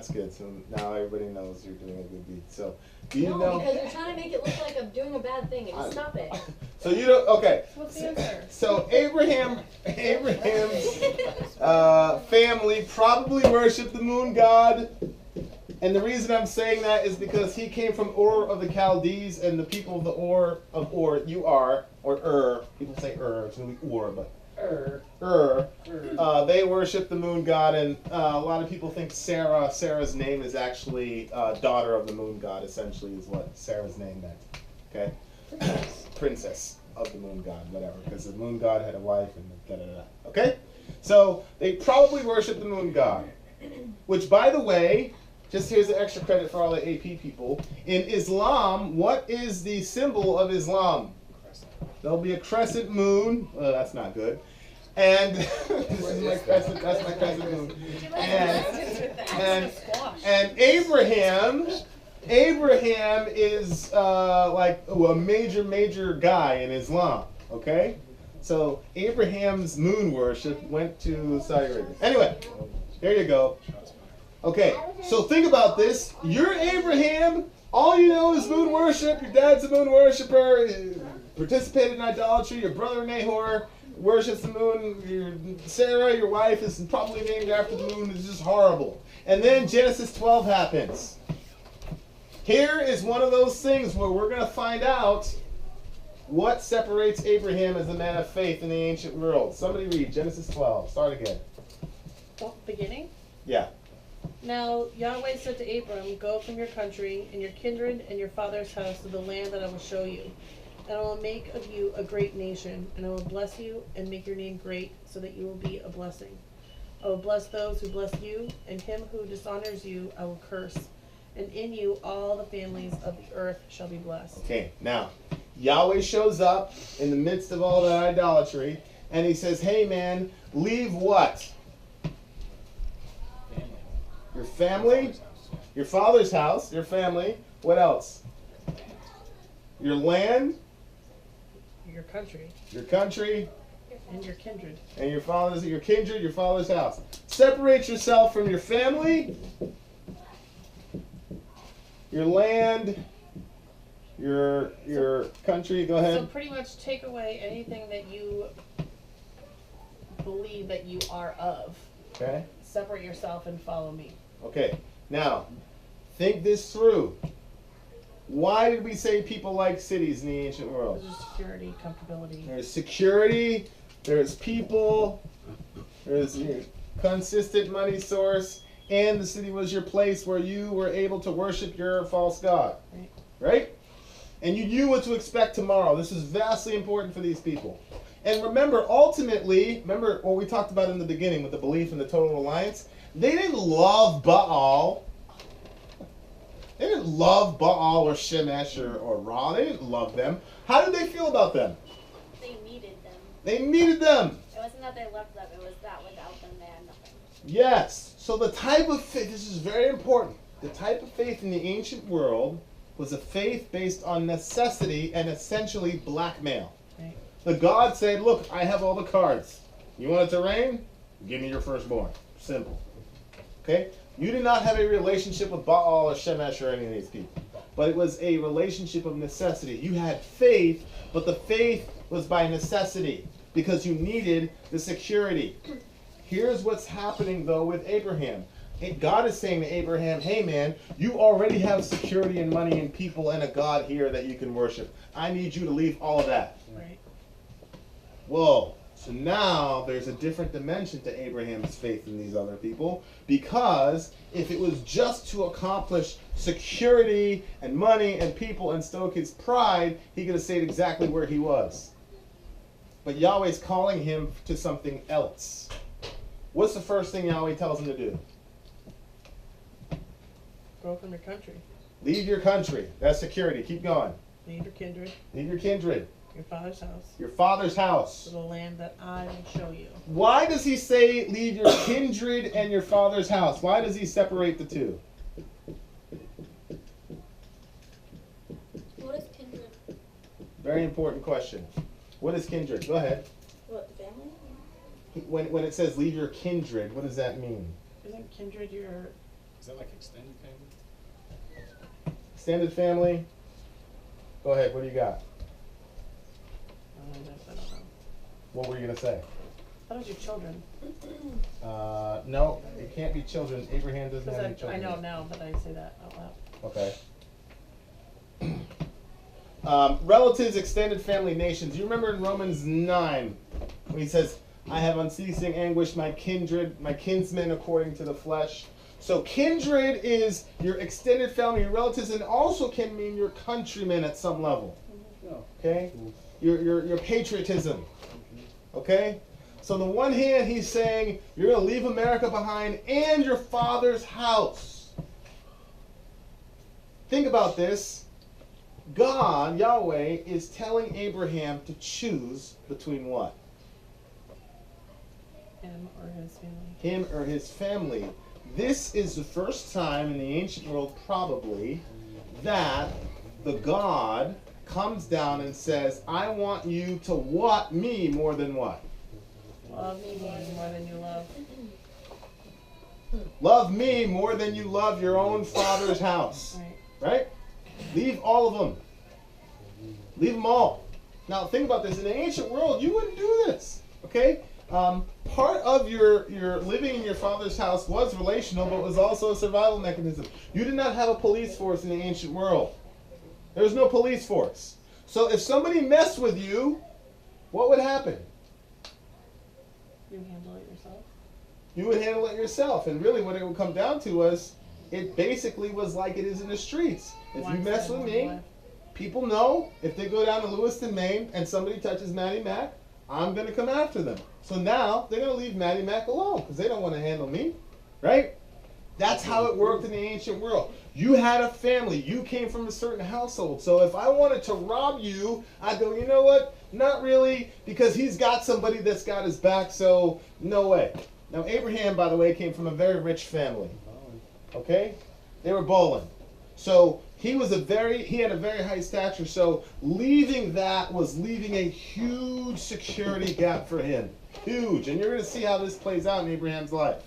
that's good. So now everybody knows you're doing a good deed. So do you no, know? because you're trying to make it look like I'm doing a bad thing, and stop it. So you don't. Okay. What's the answer? So Abraham's family probably worshipped the moon god. And the reason I'm saying that is because he came from Ur of the Chaldees, and the people of the Ur, people say it's really Ur, but they worship the moon god, and a lot of people think Sarah's name is actually daughter of the moon god, essentially is what Sarah's name meant, okay? Princess of the moon god, whatever, because the moon god had a wife, and da-da-da-da, okay? So they probably worship the moon god, which, by the way, just here's the extra credit for all the AP people. In Islam, what is the symbol of Islam? There'll be a crescent moon. Well, that's not good. And this is my crescent. That's my crescent moon. And Abraham is like a major guy in Islam. Okay, so Abraham's moon worship went to Saudi Arabia. Anyway, there you go. Okay, so think about this. You're Abraham. All you know is moon worship. Your dad's a moon worshiper. Participated in idolatry. Your brother Nahor worships the moon. Sarah, your wife, is probably named after the moon. It's just horrible. And then Genesis 12 happens. Here is one of those things where we're going to find out what separates Abraham as a man of faith in the ancient world. Somebody read Genesis 12. Start again. Beginning? Yeah. Now Yahweh said to Abram, go from your country and your kindred and your father's house to the land that I will show you. And I will make of you a great nation, and I will bless you and make your name great, so that you will be a blessing. I will bless those who bless you, and him who dishonors you I will curse. And in you all the families of the earth shall be blessed. Okay, now, Yahweh shows up in the midst of all that idolatry, and he says, hey man, leave what? Your family, your father's house, your family. What else? Your land, Your country, and your kindred. And your kindred, your father's house. Separate yourself from your family, your land, your country. Go ahead. So pretty much take away anything that you believe that you are of. Okay. Separate yourself and follow me. Okay, now, think this through. Why did we say people like cities in the ancient world? There's security, comfortability. There's security, there's people, there's your consistent money source, and the city was your place where you were able to worship your false god. Right? And you knew what to expect tomorrow. This is vastly important for these people. And remember, ultimately, remember what we talked about in the beginning with the belief in the total alliance? They didn't love Baal. They didn't love Baal or Shemesh or Ra. They didn't love them. How did they feel about them? They needed them. They needed them. It wasn't that they loved them, it was that without them they had nothing. Yes. So the type of faith, this is very important. The type of faith in the ancient world was a faith based on necessity and essentially blackmail. Right. The god said, look, I have all the cards. You want it to rain? Give me your firstborn. Simple. Okay? You did not have a relationship with Baal or Shemesh or any of these people. But it was a relationship of necessity. You had faith, but the faith was by necessity because you needed the security. Here's what's happening, though, with Abraham. God is saying to Abraham, hey, man, you already have security and money and people and a God here that you can worship. I need you to leave all of that. Right. Whoa. So now there's a different dimension to Abraham's faith than these other people, because if it was just to accomplish security and money and people and stoke his pride, he could have stayed exactly where he was. But Yahweh's calling him to something else. What's the first thing Yahweh tells him to do? Go from your country. Leave your country. That's security. Keep going. Leave your kindred. Leave your kindred. Your father's house. Your father's house. To the land that I will show you. Why does he say leave your kindred and your father's house? Why does he separate the two? What is kindred? Very important question. What is kindred? Go ahead. What, the family? When it says leave your kindred, what does that mean? Isn't kindred your Is that like extended family? Extended family. Go ahead. What do you got? I don't know. What were you gonna say? That was your children. No, it can't be children. Abraham doesn't have any I children. know now, but I say that out loud. Okay. Relatives, extended family, nations. You remember in Romans 9 when he says, I have unceasing anguish, my kindred, my kinsmen according to the flesh. So kindred is your extended family, your relatives, and also can mean your countrymen at some level. Okay? Your patriotism. Okay? So on the one hand, he's saying, you're going to leave America behind and your father's house. Think about this. God, Yahweh, is telling Abraham to choose between what? Him or his family. Him or his family. This is the first time in the ancient world, probably, that the God comes down and says, I want you to what me more than what? Love me more than you love. Love me more than you love your own father's house. Right. Right? Leave all of them. Leave them all. Now think about this. In the ancient world, you wouldn't do this. Okay? Part of your living in your father's house was relational, but was also a survival mechanism. You did not have a police force in the ancient world. There was no police force. So if somebody messed with you, what would happen? You handle it yourself. You would handle it yourself. And really what it would come down to was, it basically was like it is in the streets. If you mess with me, people know if they go down to Lewiston, Maine, and somebody touches Maddie Mac, I'm going to come after them. So now they're going to leave Maddie Mac alone because they don't want to handle me. Right? That's how it worked in the ancient world. You had a family. You came from a certain household. So if I wanted to rob you, I'd go, you know what? Not really, because he's got somebody that's got his back, so no way. Now Abraham, by the way, came from a very rich family. Okay? They were bowling. So he had a very high stature, so leaving that was leaving a huge security gap for him. Huge. And you're going to see how this plays out in Abraham's life.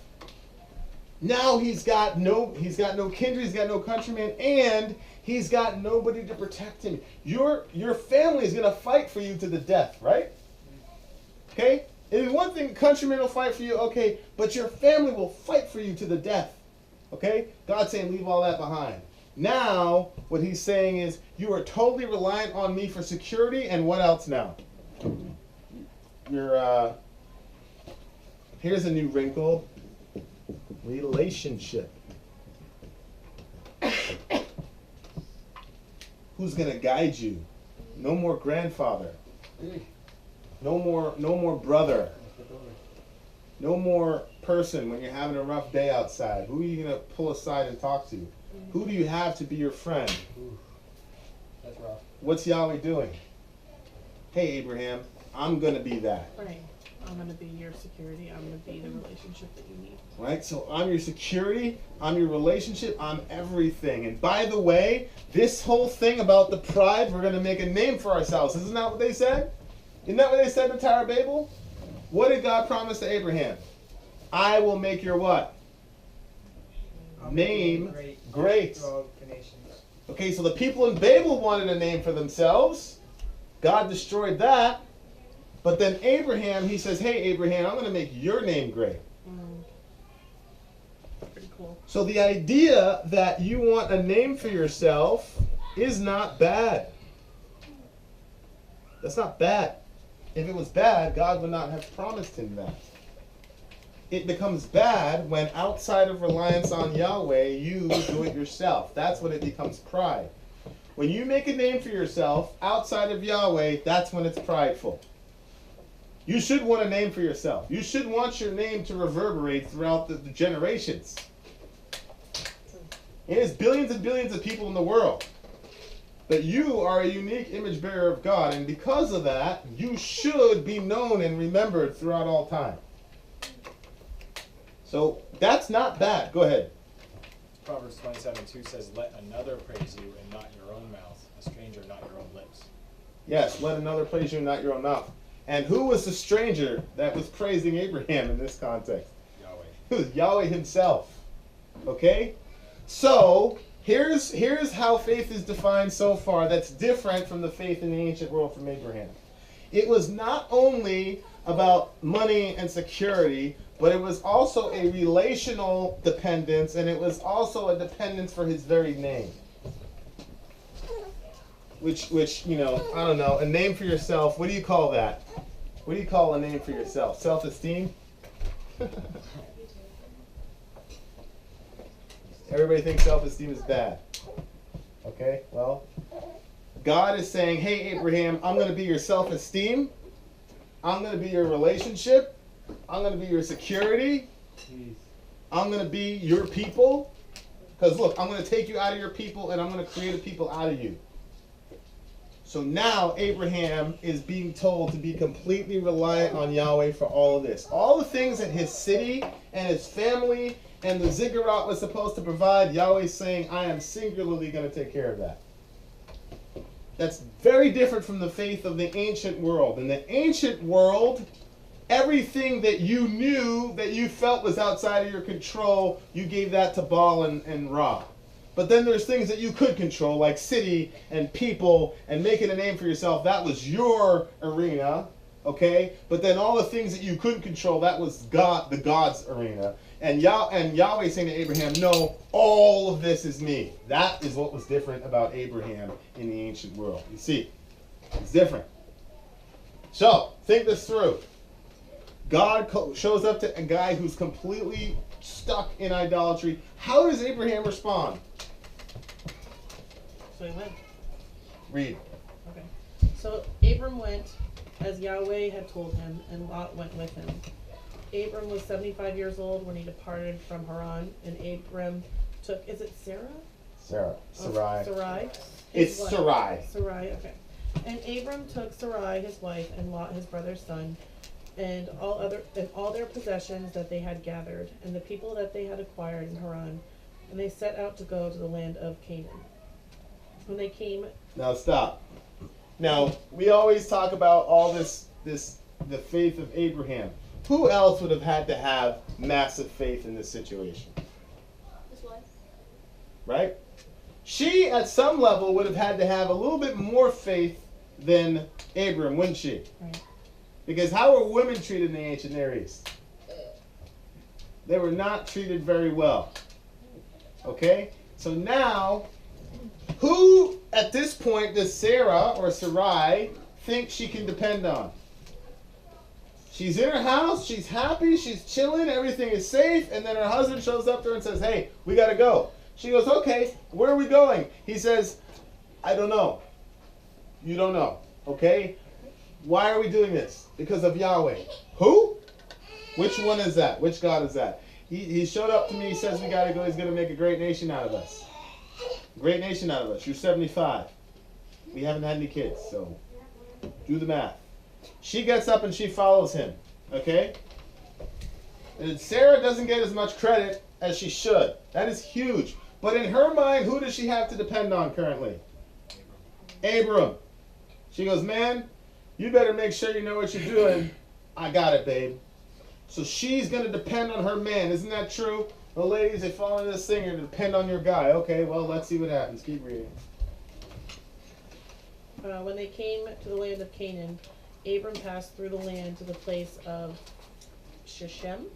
Now he's got no kindred, he's got no countrymen, and he's got nobody to protect him. Your family is going to fight for you to the death, right? Okay? And one thing, countrymen will fight for you, okay, but your family will fight for you to the death. Okay? God's saying leave all that behind. Now, what he's saying is, you are totally reliant on me for security, and what else now? Here's a new wrinkle. Relationship. Who's going to guide you? No more grandfather. No more brother. No more person when you're having a rough day outside. Who are you going to pull aside and talk to? Who do you have to be your friend? That's rough. What's Yahweh doing? Hey, Abraham, I'm going to be that. Right. I'm going to be your security. I'm going to be the relationship that you need. Right? So I'm your security, I'm your relationship, I'm everything. And by the way, this whole thing about the pride, we're going to make a name for ourselves. Isn't that what they said? Isn't that what they said in the Tower of Babel? What did God promise to Abraham? I will make your what? Name great. Okay, so the people in Babel wanted a name for themselves. God destroyed that. But then Abraham, he says, hey, Abraham, I'm going to make your name great. Pretty cool. So the idea that you want a name for yourself is not bad. That's not bad. If it was bad, God would not have promised him that. It becomes bad when outside of reliance on Yahweh, you do it yourself. That's when it becomes pride. When you make a name for yourself outside of Yahweh, that's when it's prideful. You should want a name for yourself. You should want your name to reverberate throughout the generations. There's billions and billions of people in the world. But you are a unique image bearer of God, and because of that, you should be known and remembered throughout all time. So that's not bad. Go ahead. Proverbs 27:2 says, let another praise you and not your own mouth, a stranger not your own lips. Yes, let another praise you and not your own mouth. And who was the stranger that was praising Abraham in this context? Yahweh. It was Yahweh himself. Okay? So, here's how faith is defined so far that's different from the faith in the ancient world from Abraham. It was not only about money and security, but it was also a relational dependence, and it was also a dependence for his very name. Which, I don't know, a name for yourself, what do you call that? What do you call a name for yourself? Self-esteem? Everybody thinks self-esteem is bad. Okay, well, God is saying, hey, Abraham, I'm going to be your self-esteem. I'm going to be your relationship. I'm going to be your security. I'm going to be your people. Because look, I'm going to take you out of your people and I'm going to create a people out of you. So now Abraham is being told to be completely reliant on Yahweh for all of this. All the things that his city and his family and the ziggurat was supposed to provide, Yahweh's saying, I am singularly going to take care of that. That's very different from the faith of the ancient world. In the ancient world, everything that you knew, that you felt was outside of your control, you gave that to Baal and Ra. But then there's things that you could control, like city and people and making a name for yourself. That was your arena, okay? But then all the things that you couldn't control, that was the God's arena. And Yahweh saying to Abraham, no, all of this is me. That is what was different about Abraham in the ancient world. You see, it's different. So, think this through. God shows up to a guy who's completely stuck in idolatry. How does Abraham respond? So he went. Read. Okay. So Abram went as Yahweh had told him, and Lot went with him. Abram was 75 years old when he departed from Haran, and Abram took, is it Sarah? Sarah. Oh, Sarai. Sarai. It's His wife. Sarai. Sarai, okay. And Abram took Sarai, his wife, and Lot, his brother's son, and all their possessions that they had gathered, and the people that they had acquired in Haran, and they set out to go to the land of Canaan. When they came, Now stop. Now, we always talk about all the faith of Abraham. Who else would have had to have massive faith in this situation? His wife. Right? She, at some level, would have had to have a little bit more faith than Abram, wouldn't she? right, Because how were women treated in the ancient Near East? They were not treated very well. Okay? So now, who at this point does Sarah or Sarai think she can depend on? She's in her house, she's happy, she's chilling, everything is safe, and then her husband shows up to her and says, hey, we gotta go. She goes, okay, where are we going? He says, I don't know. You don't know. Okay? Why are we doing this? Because of Yahweh. Who? Which one is that? Which God is that? He showed up to me, he says we gotta go, he's gonna make a great nation out of us. Great nation out of us. You're 75. We haven't had any kids, so do the math. She gets up and she follows him. Okay? And Sarah doesn't get as much credit as she should. That is huge. But in her mind, who does she have to depend on currently? Abram. She goes, man, you better make sure you know what you're doing. I got it, babe. So she's going to depend on her man. Isn't that true? The ladies, they fall into this thing, you're to depend on your guy. Okay, well, let's see what happens. Keep reading. when they came to the land of Canaan, Abram passed through the land to the place of Shechem,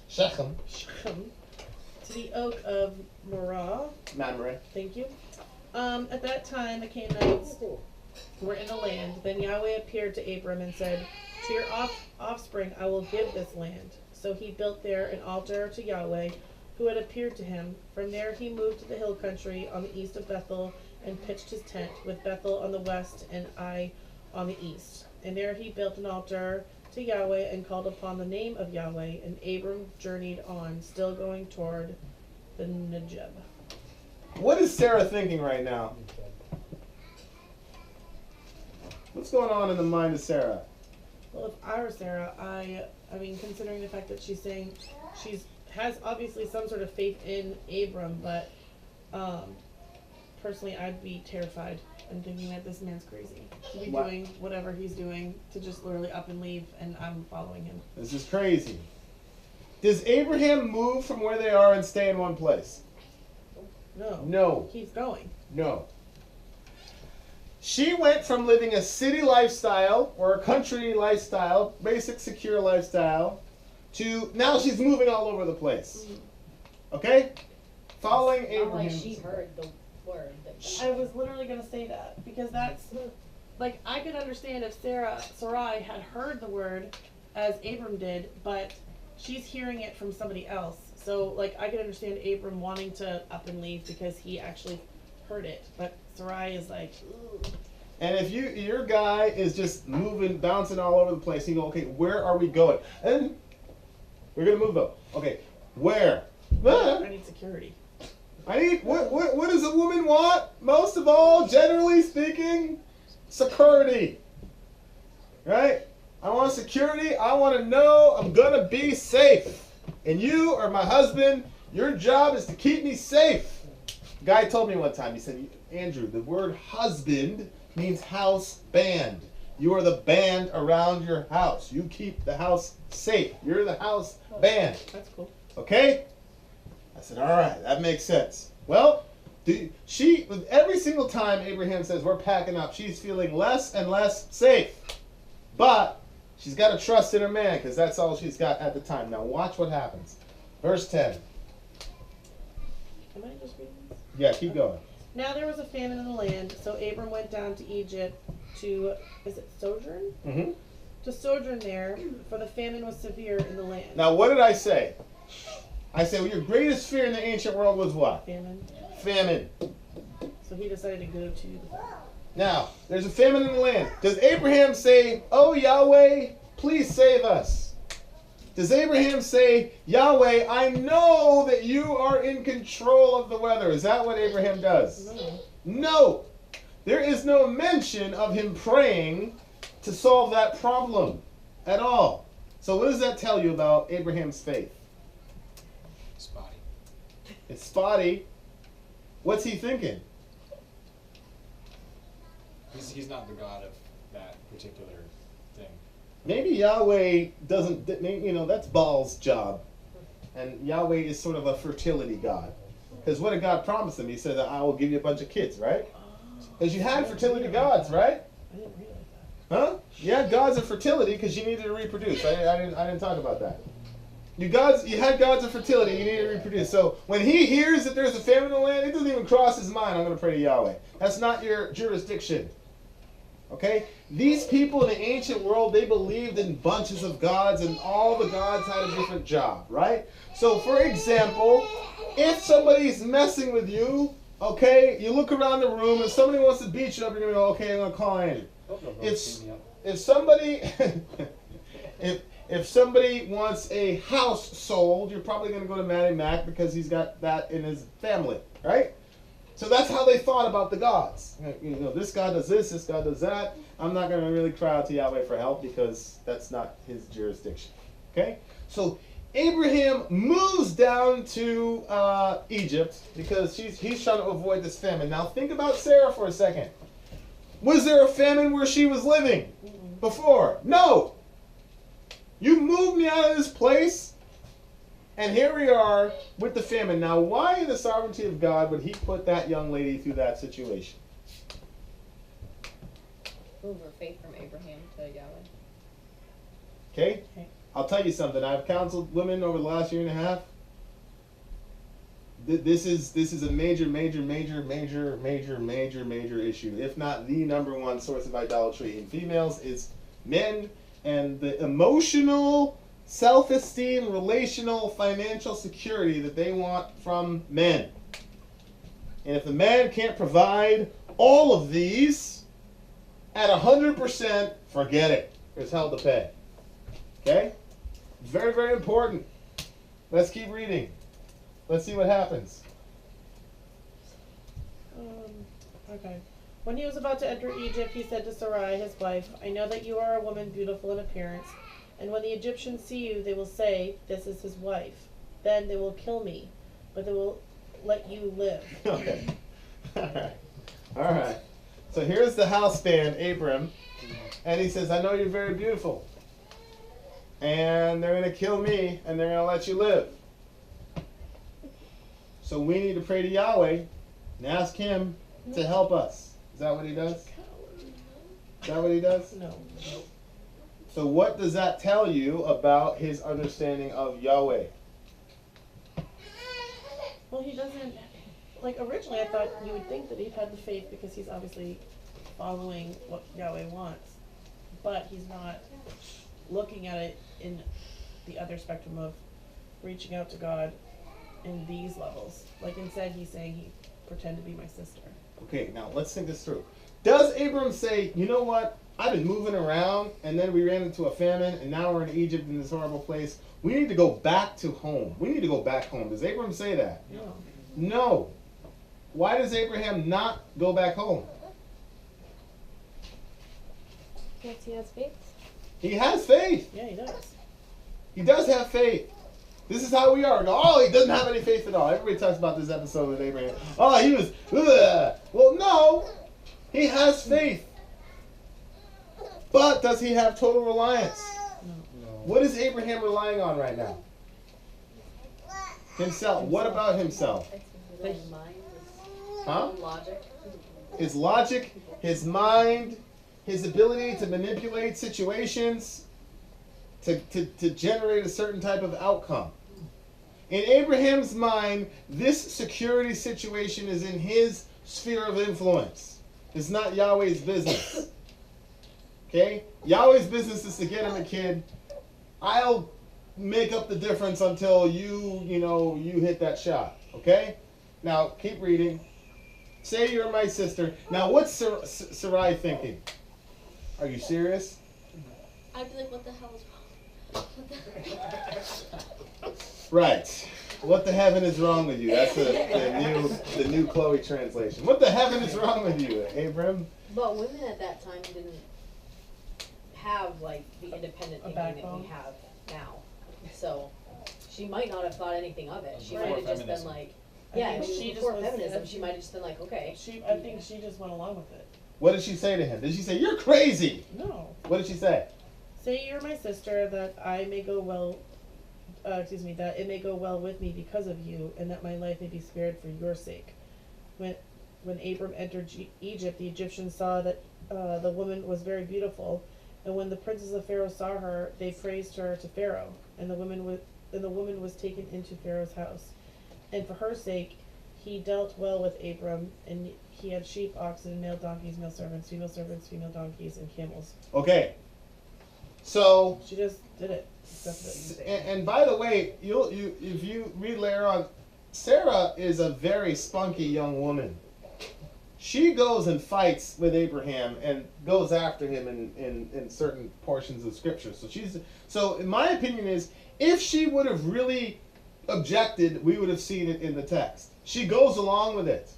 Shechem. to the oak of Morah. Mamre. Thank you. At that time, the Canaanites were in the land. Then Yahweh appeared to Abram and said, to your offspring I will give this land. So he built there an altar to Yahweh, who had appeared to him. From there he moved to the hill country on the east of Bethel and pitched his tent, with Bethel on the west and Ai on the east. And there he built an altar to Yahweh and called upon the name of Yahweh. And Abram journeyed on, still going toward the Negeb. What is Sarah thinking right now? What's going on in the mind of Sarah? Well, if I were Sarah, I mean, considering the fact that she's saying has obviously some sort of faith in Abram, but personally, I'd be terrified and thinking that this man's crazy to be What? doing whatever he's doing, to just literally up and leave, and I'm following him. This is crazy. Does Abraham move from where they are and stay in one place? No. No. Keeps going. No. She went from living a city lifestyle or a country lifestyle, basic secure lifestyle, to now she's moving all over the place. Okay? Following Not Abraham. like she heard the word. I was literally gonna say that because that's like I could understand if Sarai had heard the word as Abram did, but she's hearing it from somebody else. So like I could understand Abram wanting to up and leave because he actually heard it, but Sarai is like, ooh. And if your guy is just moving, bouncing all over the place, you go, okay, where are we going? And we're gonna move though. Okay, where? I need security. I need what does a woman want? Most of all, generally speaking, security. Right? I want security. I want to know I'm gonna be safe. And you or my husband, your job is to keep me safe. A guy told me one time, he said, Andrew, the word husband means house band. You are the band around your house. You keep the house safe. You're the house band. That's cool. Okay? I said, all right, that makes sense. Well, every single time Abraham says we're packing up, she's feeling less and less safe. But she's got to trust in her man because that's all she's got at the time. Now watch what happens. Verse 10. Am I just reading this? Yeah, keep going. Now there was a famine in the land, so Abram went down to Egypt to, is it sojourn? Mm-hmm. To sojourn there, for the famine was severe in the land. Now what did I say? I said, well, your greatest fear in the ancient world was what? Famine. Famine. So he decided to go to the famine. Now, there's a famine in the land. Does Abraham say, oh, Yahweh, please save us? Does Abraham say, Yahweh, I know that you are in control of the weather? Is that what Abraham does? No. No. There is no mention of him praying to solve that problem at all. So what does that tell you about Abraham's faith? Spotty. It's spotty. What's he thinking? He's not the God of that particular thing. Maybe Yahweh doesn't, that's Baal's job. And Yahweh is sort of a fertility God. Because what did God promise him? He said that I will give you a bunch of kids, right? Because you had fertility gods, right? I didn't realize that. Huh? You had gods of fertility because you needed to reproduce. I didn't talk about that. You had gods of fertility, you needed to reproduce. So when he hears that there's a famine in the land, it doesn't even cross his mind, I'm going to pray to Yahweh. That's not your jurisdiction. Okay? These people in the ancient world, they believed in bunches of gods, and all the gods had a different job, right? So, for example, if somebody's messing with you, okay, you look around the room and somebody wants to beat you up, you're going to go, okay, I'm going to call Andrew. If somebody if somebody wants a house sold, you're probably going to go to Matty Mac because he's got that in his family, right? So that's how they thought about the gods. This god does this god does that. I'm not going to really cry out to Yahweh for help because that's not his jurisdiction. Okay? So Abraham moves down to Egypt because he's trying to avoid this famine. Now think about Sarah for a second. Was there a famine where she was living before? No. You moved me out of this place, and here we are with the famine. Now, why in the sovereignty of God would he put that young lady through that situation? Move her faith from Abraham to Yahweh. Okay? I'll tell you something. I've counseled women over the last year and a half. This is a major issue, if not the number one source of idolatry in females is men and the emotional, self-esteem, relational, financial security that they want from men. And if the man can't provide all of these at 100%, forget it. There's hell to pay. Okay? Very, very important. Let's keep reading. Let's see what happens. Okay. When he was about to enter Egypt, he said to Sarai, his wife, I know that you are a woman beautiful in appearance, and when the Egyptians see you, they will say, this is his wife. Then they will kill me, but they will let you live. Okay. All right. So here's the house band, Abram, and he says, I know you're very beautiful. and they're going to kill me, and they're going to let you live. So we need to pray to Yahweh and ask him to help us. Is that what he does? Is that what he does? No. So what does that tell you about his understanding of Yahweh? Well, he doesn't. Like, originally I thought you would think that he'd had the faith because he's obviously following what Yahweh wants. But he's not looking at it in the other spectrum of reaching out to God in these levels. Like, instead he's saying he pretend to be my sister. Okay, now let's think this through. Does Abram say, you know what? I've been moving around, and then we ran into a famine, and now we're in Egypt in this horrible place. We need to go back to home. We need to go back home. Does Abram say that? No. No. Why does Abraham not go back home? Yes, he has faith. He has faith. Yeah, he does. He does have faith. This is how we are. We go, oh, he doesn't have any faith at all. Everybody talks about this episode with Abraham. Oh, he was, ugh. Well, no. He has faith. But does he have total reliance? No. What is Abraham relying on right now? Himself. What about himself? His own mind, Huh? his logic. His logic, his mind, his ability to manipulate situations to generate a certain type of outcome. In Abraham's mind, this security situation is in his sphere of influence. It's not Yahweh's business. Okay? Yahweh's business is to get him a kid. I'll make up the difference until you hit that shot. Okay? Now, keep reading. Say you're my sister. Now, what's Sarai thinking? Are you serious? I'd be like, what the hell is wrong? What the Right. What the heaven is wrong with you? That's the new Chloe translation. What the heaven is wrong with you, Abram? But women at that time didn't have like the independent A thinking that backbone. we have now. So she might not have thought anything of it. She Right. might have just Feminism. been like, I yeah, think it was she just before was- feminism. She might have just been like, okay. I think she just went along with it. What did she say to him? Did she say, you're crazy? No. What did she say? Say you're my sister, that I may go well, that it may go well with me because of you, and that my life may be spared for your sake. When Abram entered Egypt, the Egyptians saw that the woman was very beautiful, and when the princes of Pharaoh saw her, they praised her to Pharaoh, and the woman was taken into Pharaoh's house. And for her sake, he dealt well with Abram, and he had sheep, oxen, male donkeys, male servants, female donkeys, and camels. Okay. So, She just did it. Accepted it. and by the way, if you read later on, Sarah is a very spunky young woman. She goes and fights with Abraham and goes after him in certain portions of scripture. So in my opinion is, if she would have really objected, we would have seen it in the text. She goes along with it.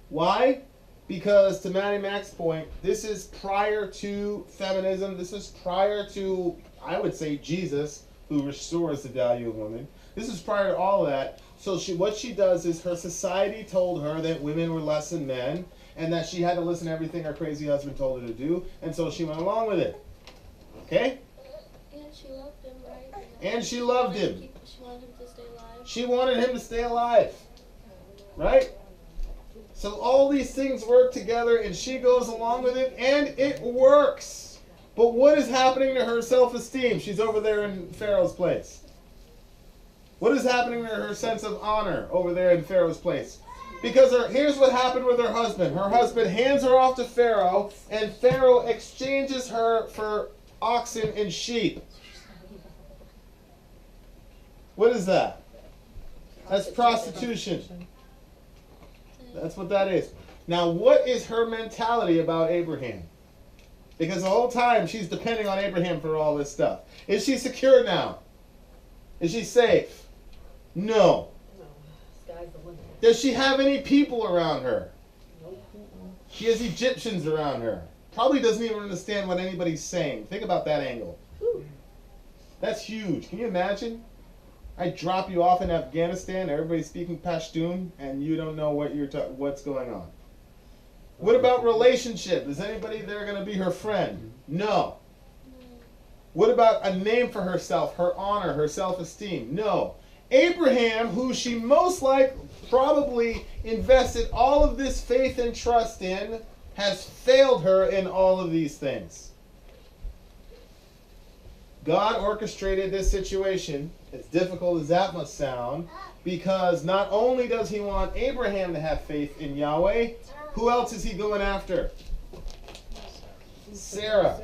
Why? Because to Maddie Mac's point, this is prior to feminism. This is prior to, I would say, Jesus, who restores the value of women. This is prior to all of that. So what she does is her society told her that women were less than men and that she had to listen to everything her crazy husband told her to do. And so she went along with it. Okay? And she loved him, right? And she loved him. She wanted him to stay alive. She wanted him to stay alive. Right? So all these things work together and she goes along with it and it works. But what is happening to her self-esteem? She's over there in Pharaoh's place. What is happening to her sense of honor over there in Pharaoh's place? Because here's what happened with her husband. Her husband hands her off to Pharaoh and Pharaoh exchanges her for oxen and sheep. What is that? That's prostitution. That's what that is. Now, what is her mentality about Abraham? Because the whole time she's depending on Abraham for all this stuff. Is she secure now? Is she safe? No. No, sky's the limit. Does she have any people around her? Nope. She has Egyptians around her. Probably doesn't even understand what anybody's saying. Think about that angle. That's huge. Can you imagine? I drop you off in Afghanistan, everybody's speaking Pashtun, and you don't know what's going on. What about relationship? Is anybody there going to be her friend? No. What about a name for herself, her honor, her self-esteem? No. Abraham, who she most probably invested all of this faith and trust in, has failed her in all of these things. God orchestrated this situation, as difficult as that must sound, because not only does he want Abraham to have faith in Yahweh, who else is he going after? Sarah.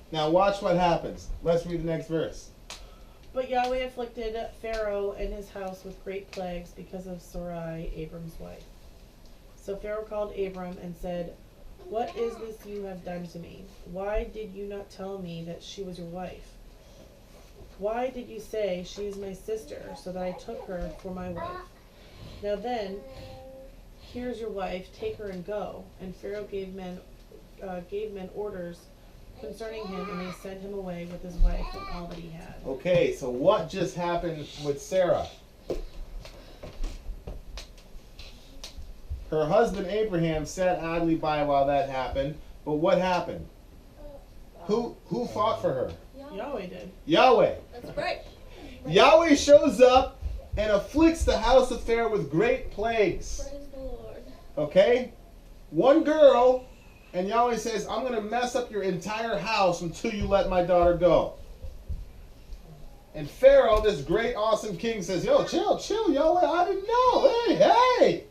Now watch what happens. Let's read the next verse. But Yahweh afflicted Pharaoh and his house with great plagues because of Sarai, Abram's wife. So Pharaoh called Abram and said, "What is this you have done to me? Why did you not tell me that she was your wife? Why did you say, 'She is my sister,' so that I took her for my wife? Now then, here's your wife, take her and go." And Pharaoh gave men orders concerning him, and they sent him away with his wife and all that he had. Okay, so what just happened with Sarah? Her husband Abraham sat idly by while that happened, but what happened? Who fought for her? Yahweh did. Yahweh. That's right. Yahweh shows up and afflicts the house of Pharaoh with great plagues. Praise the Lord. Okay? One girl, and Yahweh says, "I'm going to mess up your entire house until you let my daughter go." And Pharaoh, this great, awesome king, says, "Yo, chill, Yahweh, I didn't know. Hey,